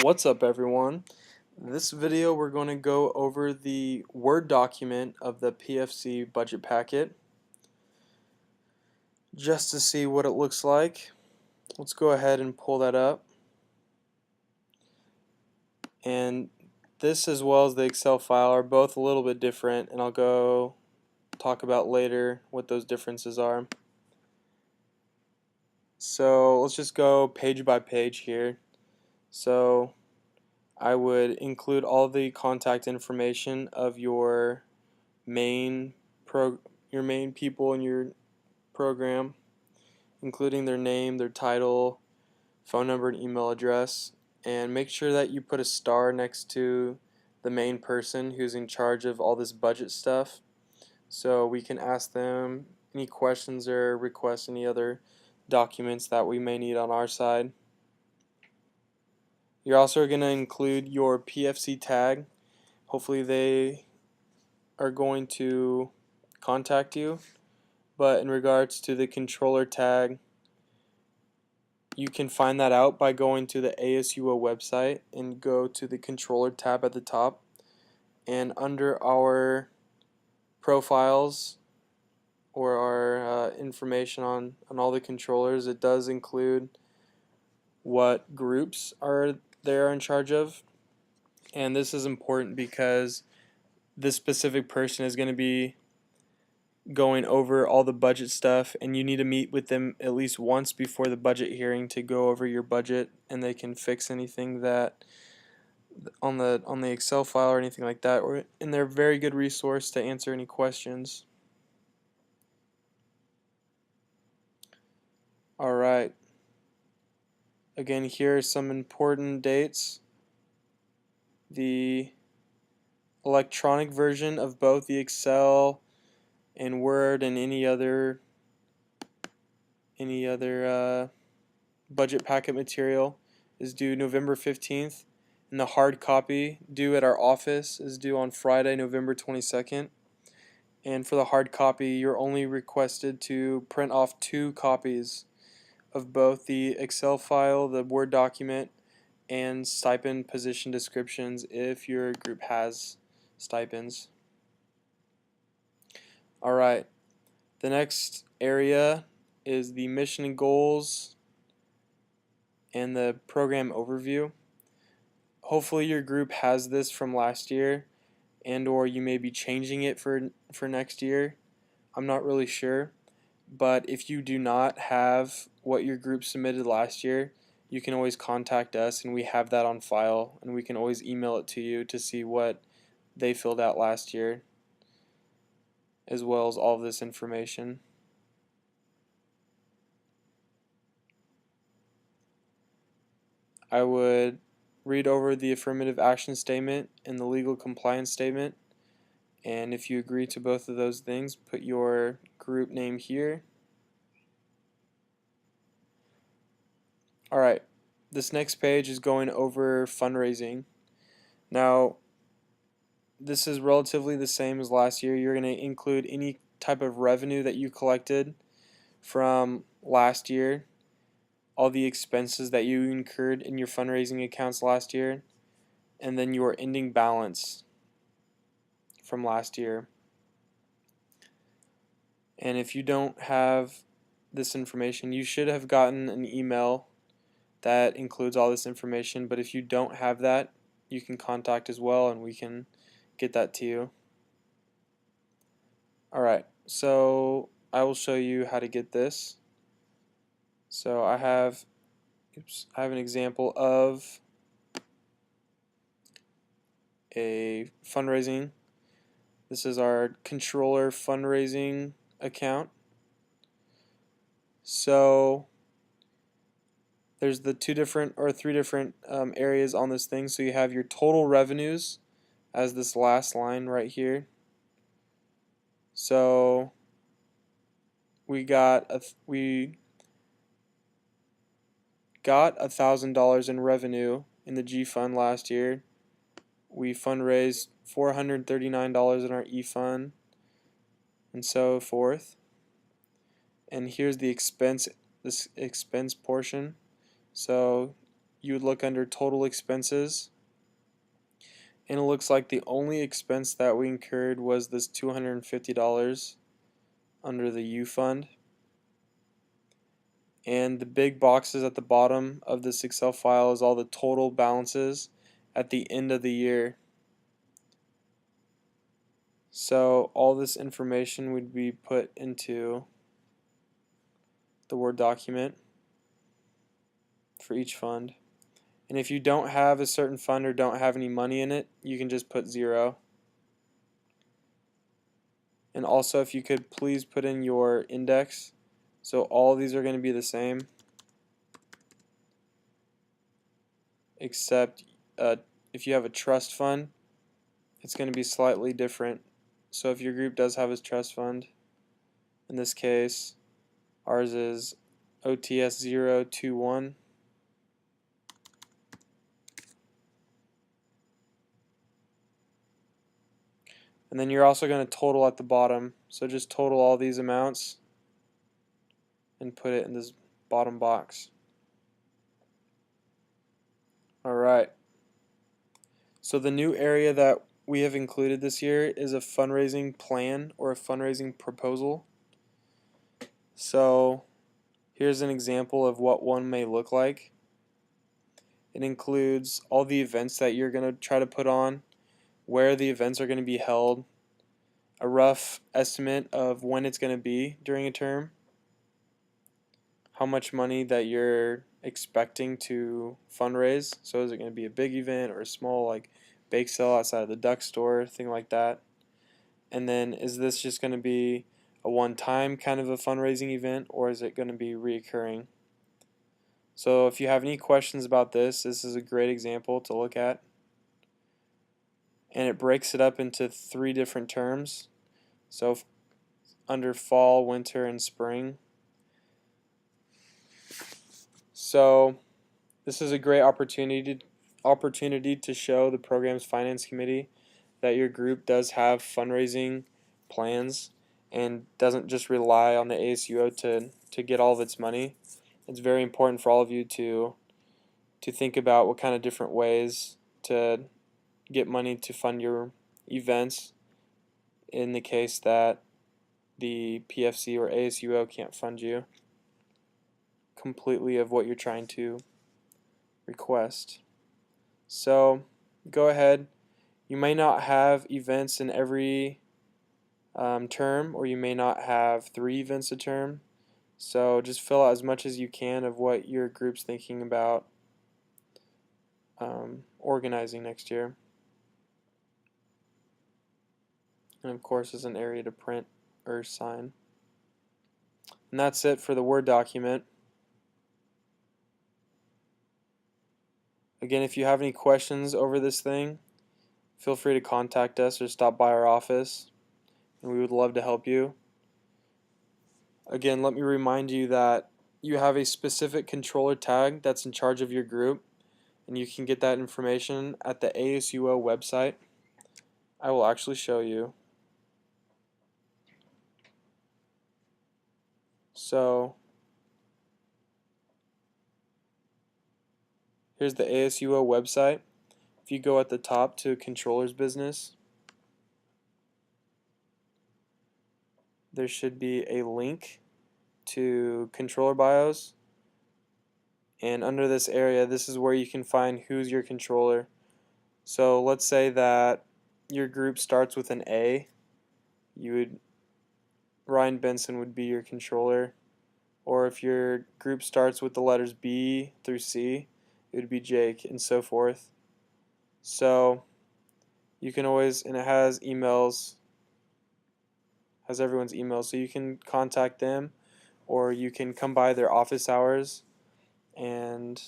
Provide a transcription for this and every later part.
What's up, everyone? This video we're going to go over the Word document of the PFC budget packet just to see what it looks like. Let's go ahead and pull that up. And this, as well as the Excel file, are both a little bit different, and I'll go talk about later what those differences are. So let's just go page by page here. So I would include all the contact information of your main people in your program, including their name, their title, phone number, and email address. And make sure that you put a star next to the main person who's in charge of all this budget stuff, so we can ask them any questions or request any other documents that we may need on our side. You're also going to include your PFC tag. Hopefully they are going to contact you, but in regards to the controller tag, you can find that out by going to the ASUO website and go to the controller tab at the top, and under our profiles or our information on all the controllers, it does include what groups they're in charge of. And this is important because this specific person is going to be going over all the budget stuff, and you need to meet with them at least once before the budget hearing to go over your budget, and they can fix anything that on the Excel file or anything like that, and they're a very good resource to answer any questions. Alright, again, here are some important dates. The electronic version of both the Excel and Word and any other budget packet material is due November 15th, and the hard copy due at our office is due on Friday, November 22nd. And for the hard copy, you're only requested to print off 2 copies of both the Excel file, the Word document, and stipend position descriptions if your group has stipends. Alright, the next area is the mission and goals and the program overview. Hopefully your group has this from last year, and or you may be changing it for next year. I'm not really sure, but if you do not have what your group submitted last year, you can always contact us, and we have that on file, and we can always email it to you to see what they filled out last year, as well as all of this information. I would read over the affirmative action statement and the legal compliance statement, and if you agree to both of those things, put your group name here. Alright, this next page is going over fundraising. Now, this is relatively the same as last year. You're going to include any type of revenue that you collected from last year, all the expenses that you incurred in your fundraising accounts last year, and then your ending balance from last year. And if you don't have this information, you should have gotten an email that includes all this information, but if you don't have that, you can contact as well and we can get that to you. Alright, so I will show you how to get this. So I have an example of a fundraising. This is our controller fundraising account. So there's the 3 different areas on this thing. So you have your total revenues as this last line right here. So we got $1,000 in revenue in the G fund last year. We fundraised $439 in our E fund, and so forth. And here's the expense portion. So you would look under total expenses, and it looks like the only expense that we incurred was this $250 under the U fund. And the big boxes at the bottom of this Excel file is all the total balances at the end of the year. So all this information would be put into the Word document for each fund. And if you don't have a certain fund or don't have any money in it, you can just put 0. And also, if you could please put in your index, so all of these are going to be the same, except if you have a trust fund, it's going to be slightly different. So if your group does have a trust fund, in this case ours is OTS 021, and then you're also going to total at the bottom, so just total all these amounts and put it in this bottom box. Alright, so the new area that we have included this year is a fundraising plan or a fundraising proposal. So here's an example of what one may look like. It includes all the events that you're going to try to put on, where the events are going to be held, a rough estimate of when it's going to be during a term, how much money that you're expecting to fundraise. So is it going to be a big event or a small, like bake sale outside of the duck store, thing like that. And then is this just going to be a one-time kind of a fundraising event, or is it going to be reoccurring? So if you have any questions about this is a great example to look at. And it breaks it up into 3 different terms. So under fall, winter, and spring. So this is a great opportunity to show the program's finance committee that your group does have fundraising plans and doesn't just rely on the ASUO to get all of its money. It's very important for all of you to think about what kind of different ways to get money to fund your events in the case that the PFC or ASUO can't fund you completely of what you're trying to request. So go ahead. You may not have events in every term, or you may not have 3 events a term. So just fill out as much as you can of what your group's thinking about organizing next year. And of course, there's an area to print or sign. And that's it for the Word document. Again, if you have any questions over this thing, feel free to contact us or stop by our office, and we would love to help you. Again, let me remind you that you have a specific controller tag that's in charge of your group, and you can get that information at the ASUO website. I will actually show you. So here's the ASUO website. If you go at the top to controller's business, there should be a link to controller bios, and under this area, this is where you can find who's your controller. So let's say that your group starts with an A. Ryan Benson would be your controller. Or if your group starts with the letters B through C, it would be Jake, and so forth. So you can always, and it has emails, has everyone's emails, so you can contact them, or you can come by their office hours, and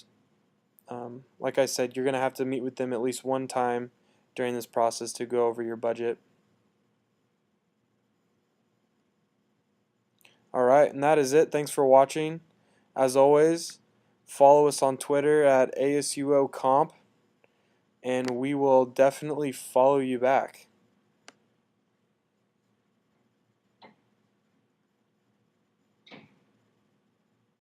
like I said, you're going to have to meet with them at least one time during this process to go over your budget. Alright, and that is it. Thanks for watching. As always, follow us on Twitter at ASUO Comp, and we will definitely follow you back.